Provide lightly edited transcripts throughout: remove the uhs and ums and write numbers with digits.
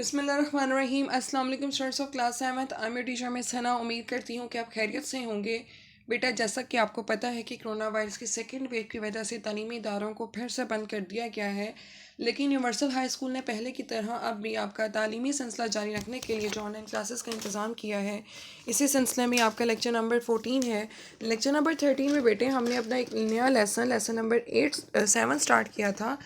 बिस्मिल्लाहिर्रहमानिर्रहीम। अस्सलाम वालेकुम students of class seventh. I am your teacher miss हना। उम्मीद करती हूँ कि आप खैरियत से होंगे। बेटा, जैसा कि आपको पता है कि कोरोना वायरस की सेकेंड वेव की वजह से तालीमी इदारों को फिर से बंद कर दिया गया है, लेकिन यूनिवर्सल हाई स्कूल ने पहले की तरह अब भी आपका तालीमी सिलसिला जारी रखने के लिए जो ऑनलाइन क्लासेस का इंतज़ाम किया है। इसी सिलसिले में आपका लेक्चर नंबर 14 है। लेक्चर नंबर 13 में बेटे हमने अपना एक नया लेसन नंबर 7 स्टार्ट किया था,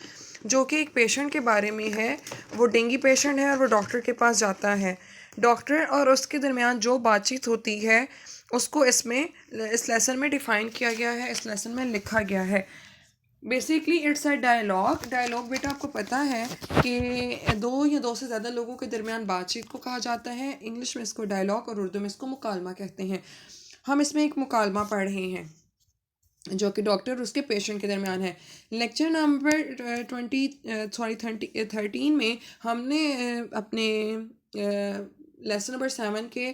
जो कि एक पेशेंट के बारे में है। वो डेंगू पेशेंट है और वो डॉक्टर के पास जाता है। डॉक्टर और उसके दरमियान जो बातचीत होती है उसको इस लेसन में डिफ़ाइन किया गया है, इस लेसन में लिखा गया है। Basically it's a dialogue. Dialogue बेटा आपको पता है कि दो या दो से ज़्यादा लोगों के दरमियान बातचीत को कहा जाता है। इंग्लिश में इसको डायलॉग और उर्दू में इसको मुकालमा कहते हैं। हम इसमें एक मुकालमा पढ़ रहे हैं जो कि डॉक्टर और उसके पेशेंट के दरमियान है। लेक्चर नंबर 13 में हमने अपने लेसन नंबर 7 के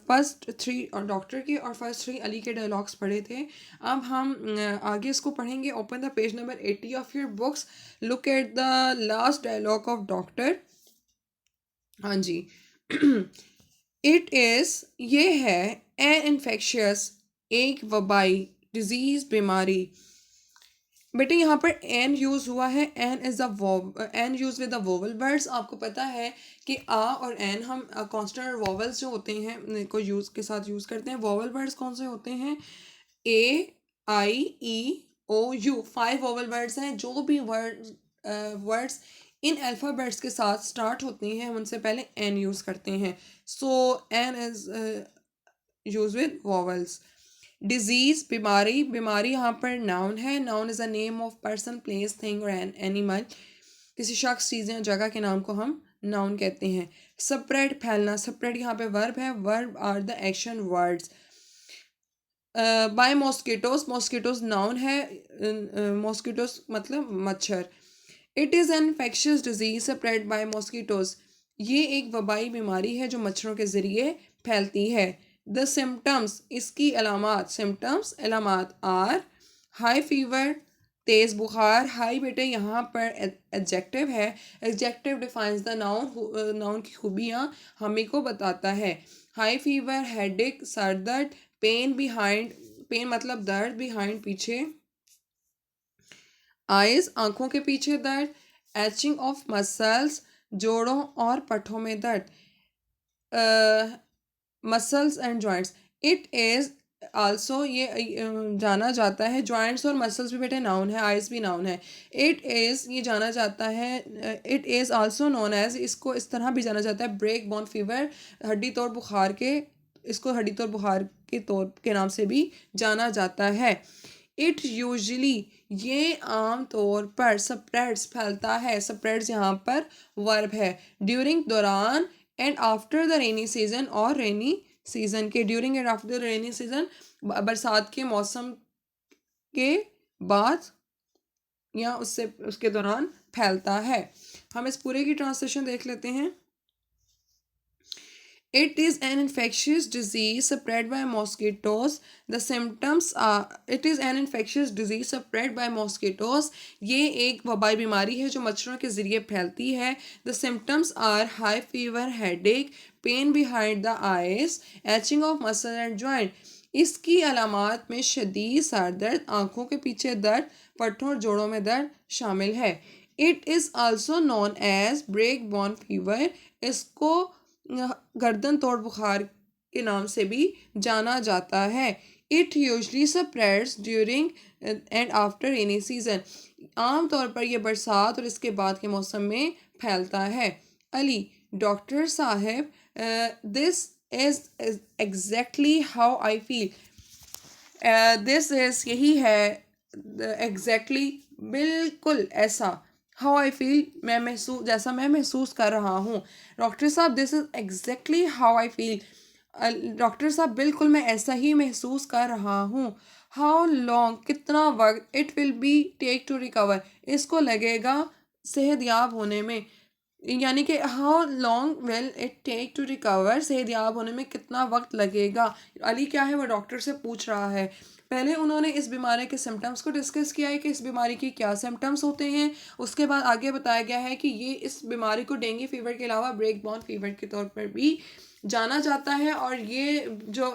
फर्स्ट 3 डॉक्टर के और फर्स्ट 3 अली के डायलॉग्स पढ़े थे। अब हम आगे इसको पढ़ेंगे। Open the page number 80 of your books, look at the last dialogue of doctor. हाँ जी। ये है एन इन्फेक्शियस, एक वबाई डिजीज, बीमारी। बेटे यहाँ पर एन यूज़ हुआ है। An use with the vowel words. आपको पता है कि आ और एन हम कॉन्स्टेंट वोवल्स जो होते हैं को यूज़ के साथ यूज़ करते हैं। वोवल वर्ड्स कौन से होते हैं? ए, आई, ई, ओ, यू। 5 वोवल वर्ड्स हैं। जो भी वर्ड्स इन अल्फ़ाबेट्स के साथ स्टार्ट होते हैं हम उनसे पहले एन यूज़ करते हैं। So an is use with vowels. Disease, बीमारी। बीमारी यहाँ पर नाउन है। Noun is a name of person, place, thing और एन एनिमल। किसी शख्स, चीज़ या जगह के नाम को हम नाउन कहते हैं। स्प्रेड, फैलना। स्प्रेड यहाँ पे वर्ब है। Verb are the action words. By mosquitoes. Mosquitoes noun है। मॉस्किटोज मतलब मच्छर। It is an infectious disease spread by mosquitoes. ये एक वबाई बीमारी है जो मच्छरों के ज़रिए फैलती है। द सिम्टम्स, इसकी अलामात। सिम्टम्स अलामात आर हाई फीवर, तेज़ बुखार। हाई बेटे यहाँ पर एडजेक्टिव है। Adjective defines the noun. Noun की खूबियाँ हमें को बताता है। हाई फीवर, हेडेक सर दर्द, पेन बिहाइंड, पेन मतलब दर्द, बिहाइंड पीछे, आइज आंखों के पीछे दर्द, एचिंग ऑफ मसल्स जोड़ों और पट्टों में दर्द, muscles and joints. It is also, ये जाना जाता है। जॉइंट्स और मसल्स भी बेटे नाउन है, आइज भी नाउन है। इट इज़, ये जाना जाता है। It is also known as, इसको इस तरह भी जाना जाता है, ब्रेक बोन फीवर, हड्डी तोड़ बुखार के, इसको हड्डी तोड़ बुखार के तौर के नाम से भी जाना जाता है। इट यूजली, ये आम तौर पर स्प्रेड्स, फैलता है। स्प्रेड्स यहाँ पर वर्ब है। ड्यूरिंग, दौरान, and after the rainy season, और रेनी सीजन के। During and after the rainy season, बरसात के मौसम के बाद या उससे उसके दौरान फैलता है। हम इस पूरे की ट्रांसलेशन देख लेते हैं। It is an infectious disease spread by mosquitoes. The symptoms are, it is an infectious disease spread by mosquitoes. ये एक वबाई बीमारी है जो मच्छरों के ज़रिए फैलती है। The symptoms are high fever, headache, pain behind the eyes, itching of muscle and joint. इसकी अलामात में शदीद सर दर्द, आँखों के पीछे दर्द, पट्टों और जोड़ों में दर्द शामिल है। It is also known as break bone fever. इसको गर्दन तोड़ बुखार के नाम से भी जाना जाता है। It usually spreads during and after rainy season. आमतौर पर यह बरसात और इसके बाद के मौसम में फैलता है। अली, डॉक्टर साहब, this is exactly how I feel. This is, यही है, एग्जैक्टली बिल्कुल ऐसा, हाउ आई फील, मैं महसूस, जैसा मैं महसूस कर रहा हूँ। डॉक्टर साहब, this is exactly how I feel. Doctor साहब, बिल्कुल मैं ऐसा ही महसूस कर रहा हूँ। हाउ लॉन्ग, कितना वक्त, it will be take to recover, इसको लगेगा सेहतयाब होने में। यानी कि how long will it take to recover, सेहतयाब होने में कितना वक्त लगेगा। अली क्या है वो डॉक्टर से पूछ रहा है। पहले उन्होंने इस बीमारी के सिम्टम्स को डिस्कस किया है कि इस बीमारी के क्या सिम्टम्स होते हैं। उसके बाद आगे बताया गया है कि ये इस बीमारी को डेंगू फीवर के अलावा ब्रेक बॉर्न फीवर के तौर पर भी जाना जाता है। और ये जो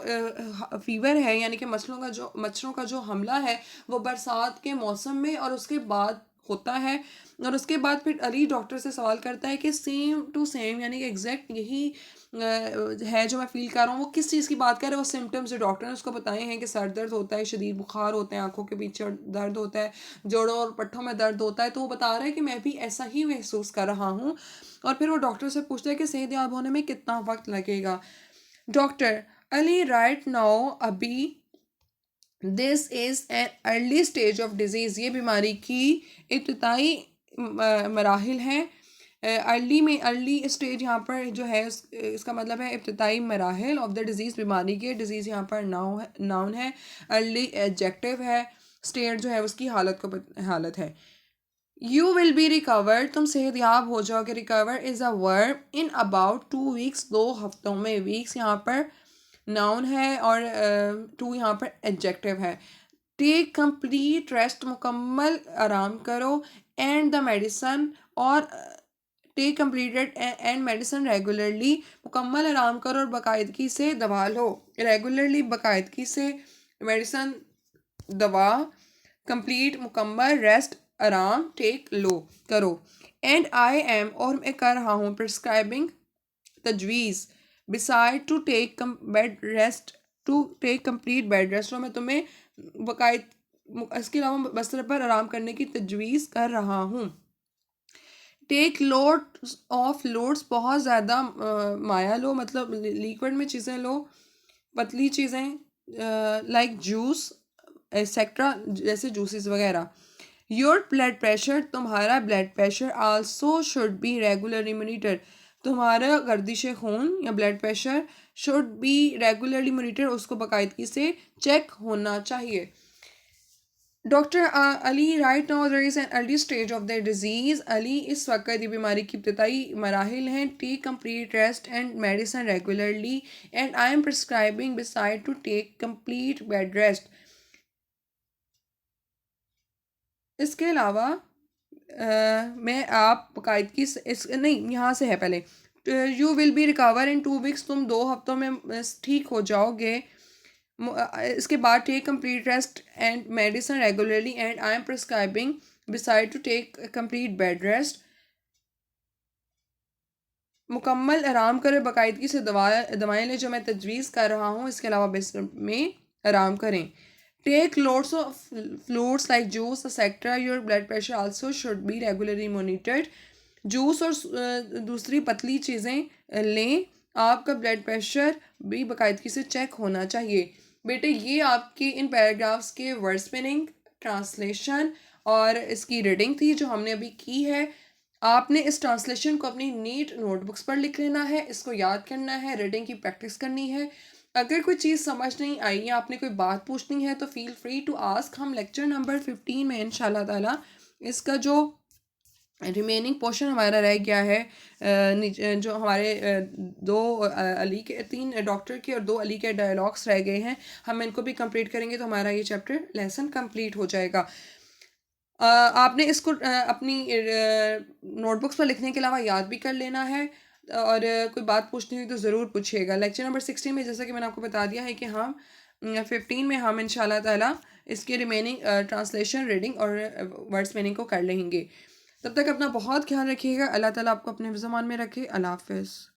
फीवर है यानी कि मच्छरों का जो हमला है वो बरसात के मौसम में और उसके बाद होता है। और उसके बाद फिर अली डॉक्टर से सवाल करता है कि सेम टू सेम यानी कि एग्जैक्ट यही है जो मैं फील कर रहा हूँ, वो किस चीज़ की बात कर रहे हैं। वो सिम्टम्स जो डॉक्टर ने उसको बताए हैं कि सर दर्द होता है, शदीद बुखार होते हैं, आंखों के पीछे दर्द होता है, जोड़ों और पट्ठों में दर्द होता है। तो वो बता रहा है कि मैं भी ऐसा ही महसूस कर रहा हूँ। और फिर वो डॉक्टर से पूछता है कि सेहतयाब होने में कितना वक्त लगेगा। डॉक्टर अली राइट नाउ अभी this is an early stage of disease, ये बीमारी की इब्तदाई मराहिल हैं। अर्ली स्टेज यहाँ पर जो है इसका मतलब है इब्तदाई मराहिल ऑफ द डिज़ीज़, बीमारी के। डिज़ीज़ यहाँ पर नाउन है, अर्ली एडजेक्टिव है, स्टेट जो है उसकी हालत है। यू विल बी रिकवर, तुम सेहतयाब हो जाओगे। Recover is a verb in about 2 weeks, 2 हफ्तों में। वीक्स यहाँ पर नाउन है और टू यहाँ पर एडजेक्टिव है। टेक कंप्लीट रेस्ट, मुकम्मल आराम करो। एंड द मेडिसन, और take completed and medicine regularly, मुकम्मल आराम करो और बाकायदगी से दवा लो। रेगुलरली बाकायदगी से, मेडिसन दवा, कंप्लीट मुकम्मल, रेस्ट आराम, टेक लो करो। एंड आई एम, और मैं कर रहा हूँ, प्रिस्क्राइबिंग तजवीज़, beside to take bed rest, to take complete bed rest, और मैं तुम्हें बाकायद इसके अलावा बस्तर पर आराम करने की तजवीज़ कर रहा हूँ। टेक लोड ऑफ, लोड्स बहुत ज़्यादा माया लो, मतलब लिक्विड में चीज़ें लो, पतली चीज़ें लाइक जूस एक्सेट्रा, जैसे जूसेस वगैरह। योर ब्लड प्रेशर, तुम्हारा blood pressure, also should be regularly monitor, तुम्हारा गर्दिश खून या blood pressure should be regularly monitor, उसको बाकायदगी से चेक होना चाहिए। Doctor Ali right now there is an early stage of the disease, Ali इस वक्त ये बीमारी की इब्तदाई मराहिल हैं। Take complete rest and medicine regularly, and I am prescribing beside to take complete bed rest. इसके अलावा मैं आप बाकायदगी से इस नहीं, यहाँ से है पहले। You will be recover in 2 weeks, तुम 2 हफ्तों में ठीक हो जाओगे। इसके बाद take complete rest and medicine regularly, and I am prescribing beside to take complete bed rest, मुकम्मल आराम करें, बाकायदगी से दवाएं लें जो मैं तजवीज़ कर रहा हूँ। इसके अलावा बिस्तर में आराम करें। Take loads of fluids like juice etcetera, your blood pressure also should be regularly monitored, juice और दूसरी पतली चीज़ें लें, आपका ब्लड प्रेशर भी बाकायदगी से चेक होना चाहिए। बेटे ये आपके इन पैराग्राफ्स के वर्ड स्पिनिंग, ट्रांसलेशन और इसकी रीडिंग थी जो हमने अभी की है। आपने इस ट्रांसलेशन को अपनी नीट नोटबुक्स पर लिख लेना है, इसको याद करना है, रीडिंग की प्रैक्टिस करनी है। अगर कोई चीज़ समझ नहीं आई या आपने कोई बात पूछनी है तो फील फ्री टू आस्क। हम लेक्चर नंबर 15 में इंशाल्लाह ताला इसका जो रिमेनिंग पोर्शन हमारा रह गया है, जो हमारे अली के 3 डॉक्टर के और 2 अली के डायलॉग्स रह गए हैं, हम इनको भी कंप्लीट करेंगे तो हमारा ये चैप्टर लेसन कंप्लीट हो जाएगा। आपने इसको अपनी नोटबुक्स पर लिखने के अलावा याद भी कर लेना है। और कोई बात पूछनी हुई तो ज़रूर पूछिएगा। लेक्चर नंबर 16 में जैसा कि मैंने आपको बता दिया है कि हम 15 में हम इंशाल्लाह ताला इसकी रिमेनिंग ट्रांसलेशन, रीडिंग और वर्ड्स मीनिंग को कर लेंगे। तब तक अपना बहुत ख्याल रखिएगा। अल्लाह ताला आपको अपने ज़मान में रखे। अल्लाह हाफ़िज़।